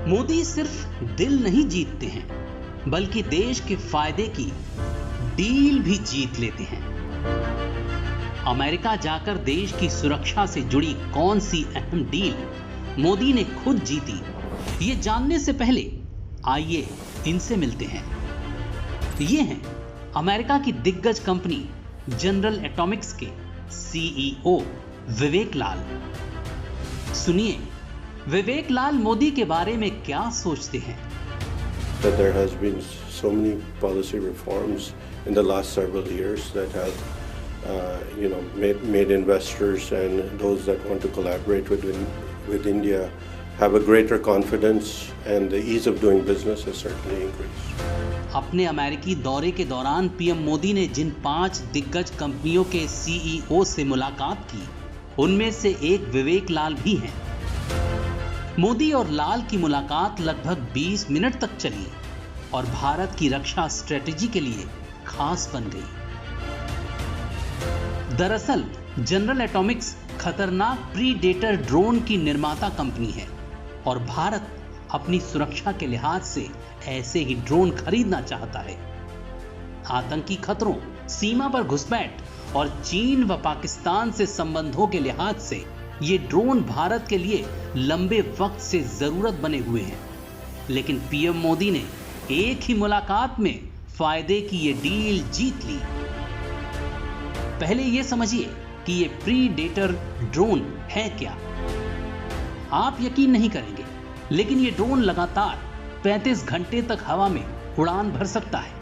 मोदी सिर्फ दिल नहीं जीतते हैं, बल्कि देश के फायदे की डील भी जीत लेते हैं। अमेरिका जाकर देश की सुरक्षा से जुड़ी कौन सी अहम डील मोदी ने खुद जीती, ये जानने से पहले आइए इनसे मिलते हैं। ये हैं अमेरिका की दिग्गज कंपनी जनरल एटॉमिक्स के सीईओ विवेक लाल। सुनिए विवेक लाल मोदी के बारे में क्या सोचते हैं। That there has been so many policy reforms in the last several years that have, made investors and those that want to collaborate with India have a greater confidence, and the ease of doing business has certainly increased. अपने अमेरिकी दौरे के दौरान PM Modi ने जिन 5 दिग्गज कंपनियों के CEO से मुलाकात की, उनमें से एक विवेक लाल भी हैं। मोदी और लाल की मुलाकात लगभग 20 मिनट तक चली और भारत की रक्षा स्ट्रेटेजी के लिए खास बन गई। दरअसल जनरल एटॉमिक्स खतरनाक प्रीडेटर ड्रोन की निर्माता कंपनी है और भारत अपनी सुरक्षा के लिहाज से ऐसे ही ड्रोन खरीदना चाहता है। आतंकी खतरों, सीमा पर घुसपैठ और चीन व पाकिस्तान से संबंधों के लिहाज से ये ड्रोन भारत के लिए लंबे वक्त से जरूरत बने हुए हैं। लेकिन पीएम मोदी ने एक ही मुलाकात में फायदे की ये डील जीत ली। पहले ये समझिए कि ये प्रीडेटर ड्रोन है क्या। आप यकीन नहीं करेंगे, लेकिन ये ड्रोन लगातार 35 घंटे तक हवा में उड़ान भर सकता है।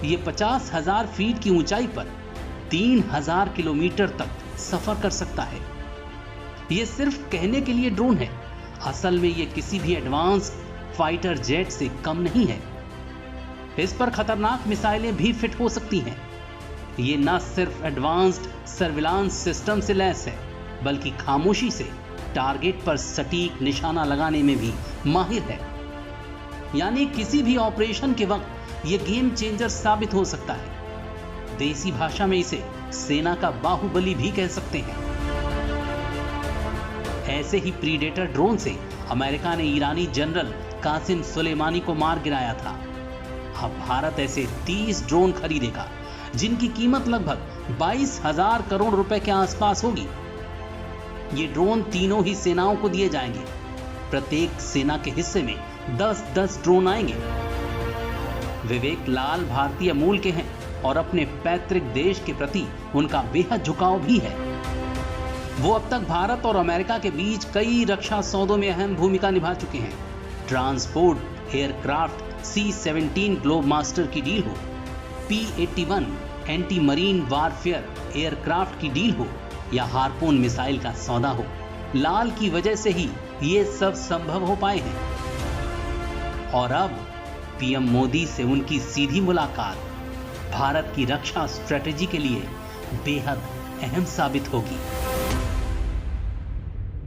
ये 50,000 फीट की ऊंचाई पर 3,000 किलोमीटर तक सफर कर सकता है। ये सिर्फ कहने के लिए ड्रोन है, असल में ये किसी भी एडवांस्ड फाइटर जेट से कम नहीं है। इस पर खतरनाक मिसाइलें भी फिट हो सकती हैं। ये न सिर्फ एडवांस्ड सर्विलांस सिस्टम से लैस है, बल्कि खामोशी से टारगेट पर सटीक निशाना लगाने में भी माहिर है। यानी किसी भी ऑपरेशन के वक्त ये गेम चेंजर साबित हो सकता है। देसी भाषा में इसे सेना का बाहुबली भी कह सकते हैं। ऐसे ही प्रीडेटर ड्रोन से अमेरिका ने ईरानी जनरल कासिम सुलेमानी को मार गिराया था। अब भारत ऐसे 30 ड्रोन खरीदेगा, जिनकी कीमत लगभग 22,000 करोड़ रुपए के आसपास होगी। ये ड्रोन तीनों ही सेनाओं को दिए जाएंगे। प्रत्येक सेना के हिस्से में 10-10 ड्रोन आएंगे। विवेक लाल भारतीय मूल के हैं और अपने पैतृक देश के प्रति उनका बेहद झुकाव भी है। वो अब तक भारत और अमेरिका के बीच कई रक्षा सौदों में अहम भूमिका निभा चुके हैं। Transport aircraft C-17 globe master की डील हो, P-81 anti marine warfare aircraft की डील हो या हार्पून मिसाइल का सौदा हो, लाल की वजह से ही ये सब संभव हो पाए हैं। और अब पीएम मोदी से उनकी सीधी मुलाकात भारत की रक्षा स्ट्रेटेजी के लिए बेहद अहम साबित होगी।